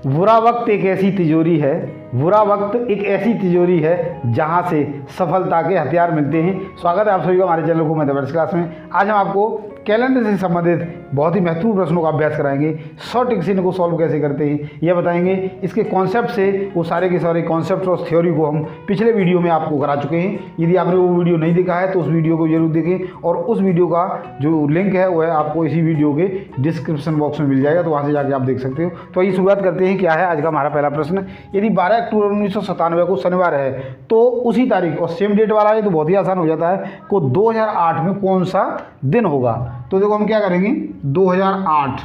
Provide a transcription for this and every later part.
बुरा वक्त एक ऐसी तिजोरी है, बुरा वक्त एक ऐसी तिजोरी है जहां से सफलता के हथियार मिलते हैं। स्वागत है आप सभी का हमारे चैनल को मैथमेटिक्स क्लास में। आज हम आपको कैलेंडर से संबंधित बहुत ही महत्वपूर्ण प्रश्नों का अभ्यास कराएंगे। 100 टिक से इनको सॉल्व कैसे करते हैं यह बताएंगे। इसके कॉन्सेप्ट से वो सारे के सारे कॉन्सेप्ट और थ्योरी को हम पिछले वीडियो में आपको करा चुके हैं। यदि आपने वो वीडियो नहीं देखा है तो उस वीडियो को जरूर देखें और उस वीडियो का जो लिंक है वह आपको इसी वीडियो के डिस्क्रिप्शन बॉक्स में मिल जाएगा, तो वहाँ से जाके आप देख सकते हो। तो आइए शुरुआत करते हैं। क्या है आज का हमारा पहला प्रश्न। यदि 12 अक्टूबर 1997 को शनिवार है तो उसी तारीख और सेम डेट वाला है तो बहुत ही आसान हो जाता है को 2008 में कौन सा दिन होगा। तो देखो हम क्या करेंगे, 2008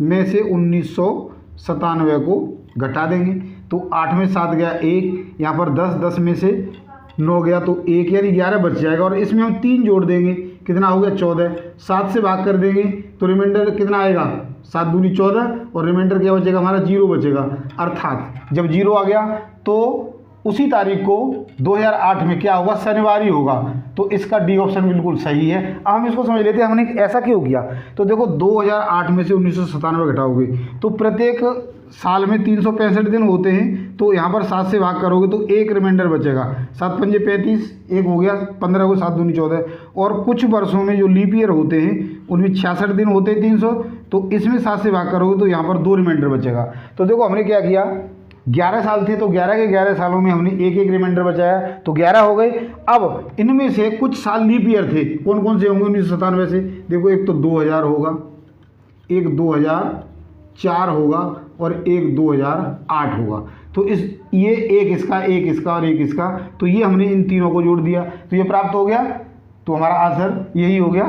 में से 1997 को घटा देंगे तो 8 में 7 गया 1, यहाँ पर 10 में से 9 गया तो 1 यानी 11 बच जाएगा और इसमें हम 3 जोड़ देंगे, कितना हो गया 14। 7 से भाग कर देंगे तो रिमाइंडर कितना आएगा, 7 दूनी 14 और रिमाइंडर क्या बचेगा हमारा 0 बचेगा। अर्थात जब 0 आ गया तो उसी तारीख को 2008 में क्या होगा, शनिवार ही होगा। तो इसका डी ऑप्शन बिल्कुल सही है। अब हम इसको समझ लेते हैं हमने ऐसा क्यों किया। तो देखो 2008 में से 1997 घटाओगे तो प्रत्येक साल में 365 दिन होते हैं, तो यहाँ पर 7 से भाग करोगे तो 1 रिमाइंडर बचेगा। 7 पंजे 35, 1 हो गया 15 को 7 दूनी 14। और कुछ वर्षों में जो लीप ईयर होते हैं उनमें 66 दिन होते हैं 300, तो इसमें 7 से भाग करोगे तो यहाँ पर 2 रिमाइंडर बचेगा। तो देखो हमने क्या किया, 11 साल थे तो 11 के 11 सालों में हमने एक रिमाइंडर बचाया तो 11 हो गए। अब इनमें से कुछ साल लीप ईयर थे, कौन कौन से होंगे 1997 से। देखो एक तो 2000 होगा, एक 2004 होगा और एक 2008 होगा। तो ये एक इसका और एक इसका, तो ये हमने इन तीनों को जोड़ दिया तो ये प्राप्त हो गया। तो हमारा आंसर यही हो गया।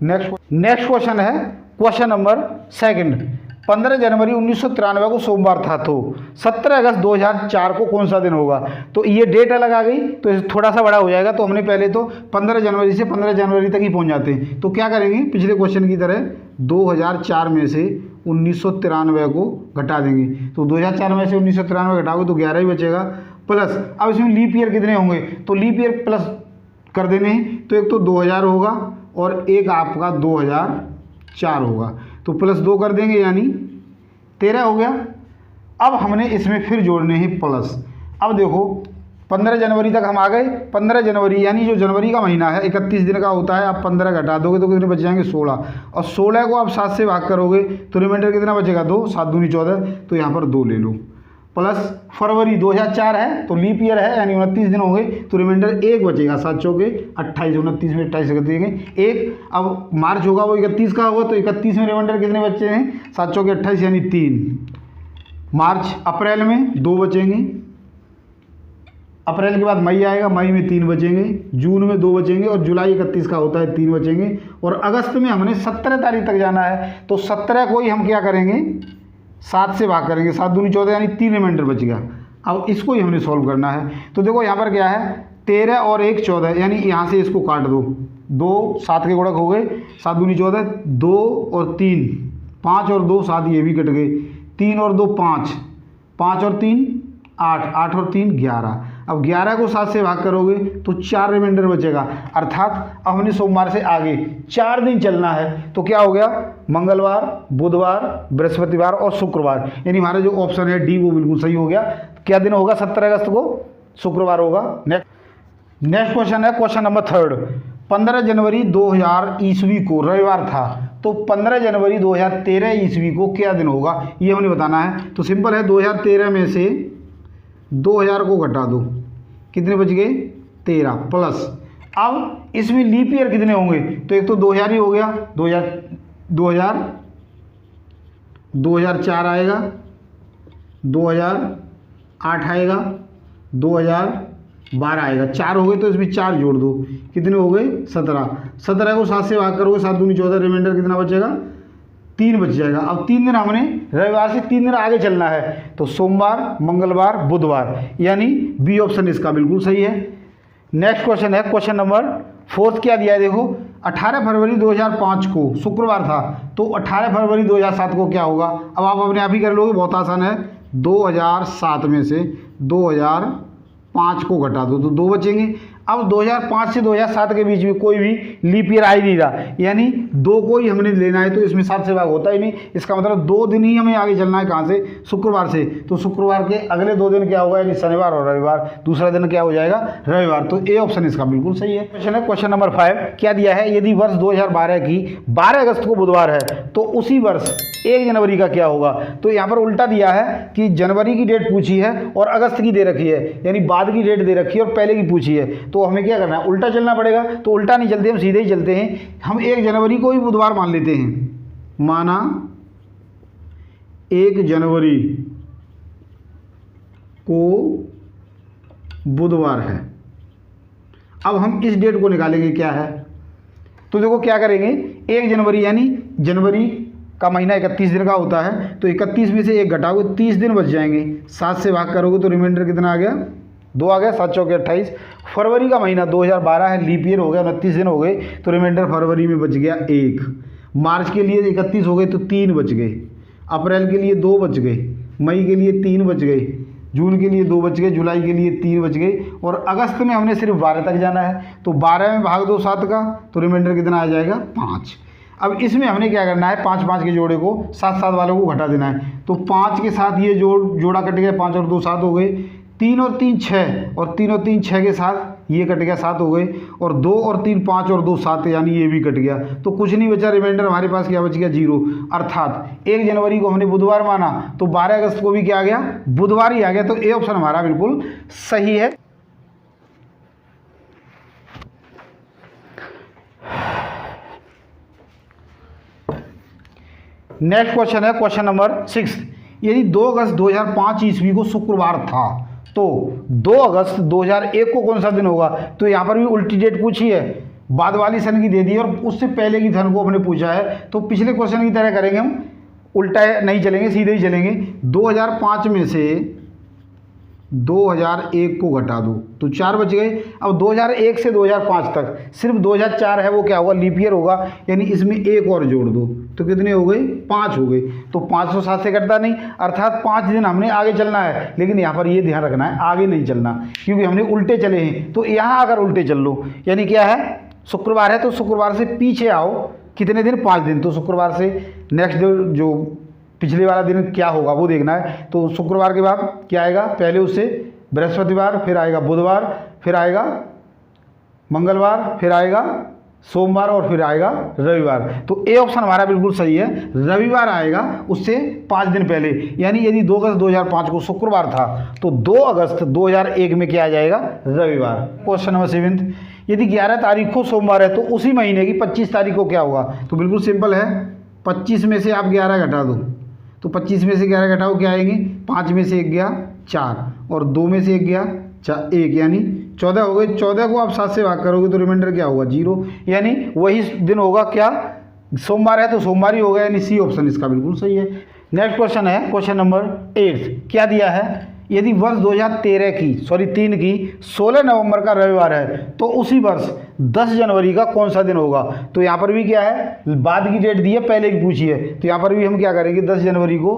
नेक्स्ट क्वेश्चन है क्वेश्चन नंबर 2। 15 जनवरी 1993 को सोमवार था तो 17 अगस्त 2004 को कौन सा दिन होगा। तो ये डेट अलग आ गई तो थोड़ा सा बड़ा हो जाएगा। तो हमने पहले तो 15 जनवरी से 15 जनवरी तक ही पहुंच जाते हैं। तो क्या करेंगे, पिछले क्वेश्चन की तरह 2004 में से 1993 को घटा देंगे। तो 2004 में से 1993 घटाओगे तो 11 ही बचेगा। प्लस अब इसमें लीप ईयर कितने होंगे, तो लीप ईयर प्लस कर देने हैं। तो एक तो 2000 होगा और एक आपका 2004 होगा, तो प्लस 2 कर देंगे यानी 13 हो गया। अब हमने इसमें फिर जोड़ने हैं प्लस। अब देखो 15 जनवरी तक हम आ गए। 15 जनवरी यानी जो जनवरी का महीना है 31 दिन का होता है। आप 15 घटा दोगे तो कितने बच जाएंगे 16, और 16 को आप 7 से भाग करोगे तो रिमाइंडर कितना बचेगा 2, 7 दूनी 14, तो यहाँ पर 2 ले लो। प्लस फरवरी 2004 है तो लीप ईयर है यानी 29 दिन हो गए तो रिमाइंडर 1 बचेगा। 7 चौके 28, 29 में 28 कर देंगे 1। अब मार्च होगा वो 31 का होगा तो 31 में रिमाइंडर कितने बचे हैं, 7 चौके 28 यानी 3। मार्च अप्रैल में 2 बचेंगे। अप्रैल के बाद मई आएगा, मई में 3 बचेंगे। जून में 2 बचेंगे और जुलाई 31 का होता है 3 बचेंगे। और अगस्त में हमने 17 तारीख तक जाना है तो 17 को ही हम क्या करेंगे 7 से भाग करेंगे, 7 दूनी 14 यानी 3 रिमाइंडर बच गया। अब इसको ही हमने सॉल्व करना है। तो देखो यहाँ पर क्या है 13 और 1 14 यानी यहाँ से इसको काट दो, 2 7 के गुणक हो गए, 7 दूनी 14, 2 और 3 5 और 2 7 ये भी कट गए, 3 और 2 5, 5 और 3 8, 8 और 3 11। अब 11 को 7 से भाग करोगे तो 4 रिमाइंडर बचेगा। अर्थात अब हमने सोमवार से आगे 4 दिन चलना है। तो क्या हो गया, मंगलवार, बुधवार, बृहस्पतिवार और शुक्रवार, यानी हमारा जो ऑप्शन है डी वो बिल्कुल सही हो गया। क्या दिन होगा, 17 अगस्त को शुक्रवार होगा। नेक्स्ट क्वेश्चन है क्वेश्चन नंबर 3। 15 जनवरी 2000 ईस्वी को रविवार था तो 15 जनवरी 2013 ईस्वी को क्या दिन होगा, ये हमें बताना है। तो सिंपल है, 2013 में से 2000 को घटा दो, कितने बच गए 13। प्लस अब इसमें लीप ईयर कितने होंगे, तो एक तो 2000 ही हो गया, 2004 आएगा, 2008 आएगा, 2012 आएगा। 4 हो गए तो इसमें 4 जोड़ दो, कितने हो गए 17। 17 को 7 से भाग करोगे, 7 दूनी 14, रिमाइंडर कितना बचेगा 3 बच जाएगा। अब 3 दिन हमने रविवार से 3 दिन आगे चलना है तो सोमवार, मंगलवार, बुधवार, यानी बी ऑप्शन इसका बिल्कुल सही है। नेक्स्ट क्वेश्चन है क्वेश्चन नंबर 4। क्या दिया है देखो, 18 फरवरी 2005 को शुक्रवार था तो 18 फरवरी 2007 को क्या होगा। अब आप अपने आप ही कर लोगे, बहुत आसान है। 2007 में से 2005 को घटा दो तो 2 बचेंगे। अब 2005 से 2007 के बीच में कोई भी लीप ईयर आ ही नहीं रहा, यानी 2 को ही हमने लेना है, तो इसमें 7 से भाग होता ही नहीं। इसका मतलब 2 दिन ही हमें आगे चलना है, कहाँ से, शुक्रवार से। तो शुक्रवार के अगले 2 दिन क्या होगा, यानी शनिवार और रविवार, दूसरा दिन क्या हो जाएगा, रविवार। तो ए ऑप्शन इसका बिल्कुल सही है। क्वेश्चन है क्वेश्चन नंबर 5, क्या दिया है, यदि वर्ष 2012 की 12 अगस्त को बुधवार है तो उसी वर्ष 1 जनवरी का क्या होगा। तो यहाँ पर उल्टा दिया है कि जनवरी की डेट पूछी है और अगस्त की दे रखी है, यानी बाद की डेट दे रखी है और पहले की पूछी है। तो हमें क्या करना है, उल्टा चलना पड़ेगा। तो उल्टा नहीं चलते, हम सीधे ही चलते हैं। हम 1 जनवरी को ही बुधवार मान लेते हैं, माना 1 जनवरी को बुधवार है। अब हम इस डेट को निकालेंगे, क्या है, तो देखो क्या करेंगे, 1 जनवरी यानी जनवरी का महीना 31 दिन का होता है, तो 31 में से 1 घटाओगे 30 दिन बच जाएंगे। 7 से भाग करोगे तो रिमाइंडर कितना आ गया, 2 आ गया, 7 चौके 28। फरवरी का महीना 2012 है, लीप ईयर हो गया, 29 दिन हो गए, तो रिमाइंडर फरवरी में बच गया 1। मार्च के लिए 31 हो गए तो 3 बच गए, अप्रैल के लिए 2 बच गए, मई के लिए 3 बच गए, जून के लिए 2 बच गए, जुलाई के लिए 3 बच गए, और अगस्त में हमने सिर्फ 12 तक जाना है। तो 12 में भाग दो 7 का, तो रिमाइंडर कितना आ जाएगा, 5। अब इसमें हमने क्या करना है, 5-5 के जोड़े को 7-7 वालों को घटा देना है। तो 5 के साथ ये जोड़ा कट गया, 5 और 2 7 हो गए, 3 और 3 6, और 3 और 3 6 के साथ ये कट गया, 7 हो गए, और 2 और 3 5 और 2 7, यानी ये भी कट गया। तो कुछ नहीं बचा, रिमाइंडर हमारे पास क्या बच गया, 0। अर्थात 1 जनवरी को हमने बुधवार माना, तो 12 अगस्त को भी क्या आ गया, बुधवार ही आ गया। तो ए ऑप्शन हमारा बिल्कुल सही है। नेक्स्ट क्वेश्चन है क्वेश्चन नंबर 6, यदि 2 अगस्त 2005 ईस्वी को शुक्रवार था तो 2 अगस्त 2001 को कौन सा दिन होगा। तो यहाँ पर भी उल्टी डेट पूछी है, बाद वाली सन की दे दी और उससे पहले की सन को हमने पूछा है। तो पिछले क्वेश्चन की तरह करेंगे हम, उल्टा नहीं चलेंगे, सीधे ही चलेंगे। 2005 में से 2001 को घटा दो तो 4 बच गए। अब 2001 से 2005 तक सिर्फ 2004 है, वो क्या होगा, लीप ईयर होगा, यानी इसमें 1 और जोड़ दो तो कितने हो गए, 5 हो गए। तो 507 से कटता नहीं, अर्थात 5 दिन हमने आगे चलना है। लेकिन यहाँ पर ये ध्यान रखना है, आगे नहीं चलना, क्योंकि हमने उल्टे चले हैं। तो यहाँ अगर उल्टे चल लो, यानी क्या है, शुक्रवार है तो शुक्रवार से पीछे आओ कितने दिन, 5 दिन। तो शुक्रवार से नेक्स्ट जो पिछले वाला दिन क्या होगा वो देखना है। तो शुक्रवार के बाद क्या आएगा, पहले उससे बृहस्पतिवार, फिर आएगा बुधवार, फिर आएगा मंगलवार, फिर आएगा सोमवार और फिर आएगा रविवार। तो ए ऑप्शन हमारा बिल्कुल सही है, रविवार आएगा उससे 5 दिन पहले। यानी यदि 2 अगस्त 2005 को शुक्रवार था तो 2 अगस्त 2001 में क्या आ जाएगा, रविवार। क्वेश्चन नंबर 7, यदि 11 तारीख को सोमवार है तो उसी महीने की 25 तारीख को क्या होगा। तो बिल्कुल सिंपल है, 25 में से आप 11 घटा दो, तो 25 में से 11 घटाओ क्या आएंगे, 5 में से 1 गया 4 और 2 में से 1 गया 1, यानी 14 हो गए। 14 को आप 7 से भाग करोगे तो रिमाइंडर क्या होगा, 0, यानी वही दिन होगा क्या, सोमवार है तो सोमवार ही होगा, यानी सी ऑप्शन इसका बिल्कुल सही है। नेक्स्ट क्वेश्चन है क्वेश्चन नंबर 8, क्या दिया है, यदि वर्ष 3 की 16 नवंबर का रविवार है तो उसी वर्ष 10 जनवरी का कौन सा दिन होगा। तो यहाँ पर भी क्या है, बाद की डेट दी है, पहले की पूछी है। तो यहाँ पर भी हम क्या करेंगे, 10 जनवरी को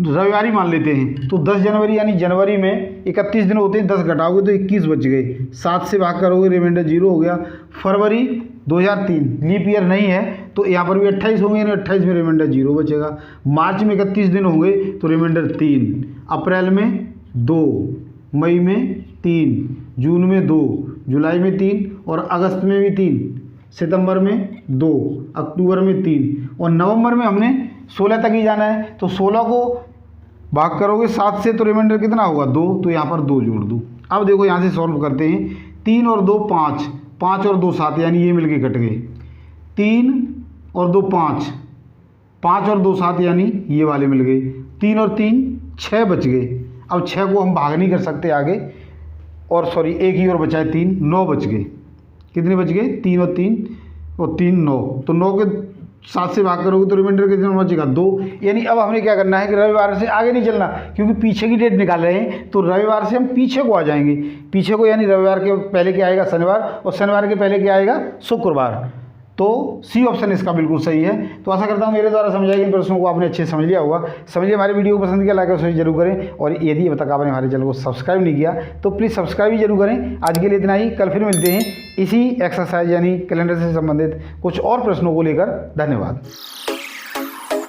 रविवार ही मान लेते हैं। तो 10 जनवरी यानी जनवरी में 31 दिन होते हैं, 10 घटाओगे तो 21 बच गए, 7 से भाग करोगे रिमाइंडर 0 हो गया। फरवरी 2003 लीप ईयर नहीं है तो यहाँ पर भी 28 होंगे, यानी 28 में रिमाइंडर 0 बचेगा। मार्च में 31 दिन होंगे तो रिमाइंडर 3, अप्रैल में 2, मई में 3, जून में 2, जुलाई में 3 और अगस्त में भी 3, सितंबर में 2, अक्टूबर में 3 और नवंबर में हमने 16 तक ही जाना है। तो 16 को भाग करोगे 7 से तो रिमाइंडर कितना होगा, 2, तो यहाँ पर 2 जोड़ दो। अब देखो यहाँ से सॉल्व करते हैं, 3 और 2 5, 5 और 2 7, यानी ये मिलके कट गए। 3 और 2 5, 5 और 2 7, यानी ये वाले मिल गए। 3 और 3 6 बच गए। अब 6 को हम भाग नहीं कर सकते आगे, और सॉरी एक ही और बचा है 3, 9 बच गए। कितने बच गए, 3 और 3 9, तो 9 के 7 से भाग करोगे तो रिमाइंडर कितना बचेगा, 2। यानी अब हमने क्या करना है कि रविवार से आगे नहीं चलना, क्योंकि पीछे की डेट निकाल रहे हैं। तो रविवार से हम पीछे को आ जाएंगे, पीछे को, यानी रविवार के पहले क्या आएगा, शनिवार, और शनिवार के पहले क्या आएगा, शुक्रवार। तो सी ऑप्शन इसका बिल्कुल सही है। तो आशा करता हूँ मेरे द्वारा समझाए गए प्रश्नों को आपने अच्छे से समझ लिया होगा। समझिए, हमारे वीडियो को पसंद किया, लाइक और शेयर जरूर करें, और यदि अब तक आपने हमारे चैनल को सब्सक्राइब नहीं किया तो प्लीज़ सब्सक्राइब भी जरूर करें। आज के लिए इतना ही, कल फिर मिलते हैं इसी एक्सरसाइज यानी कैलेंडर से संबंधित कुछ और प्रश्नों को लेकर। धन्यवाद।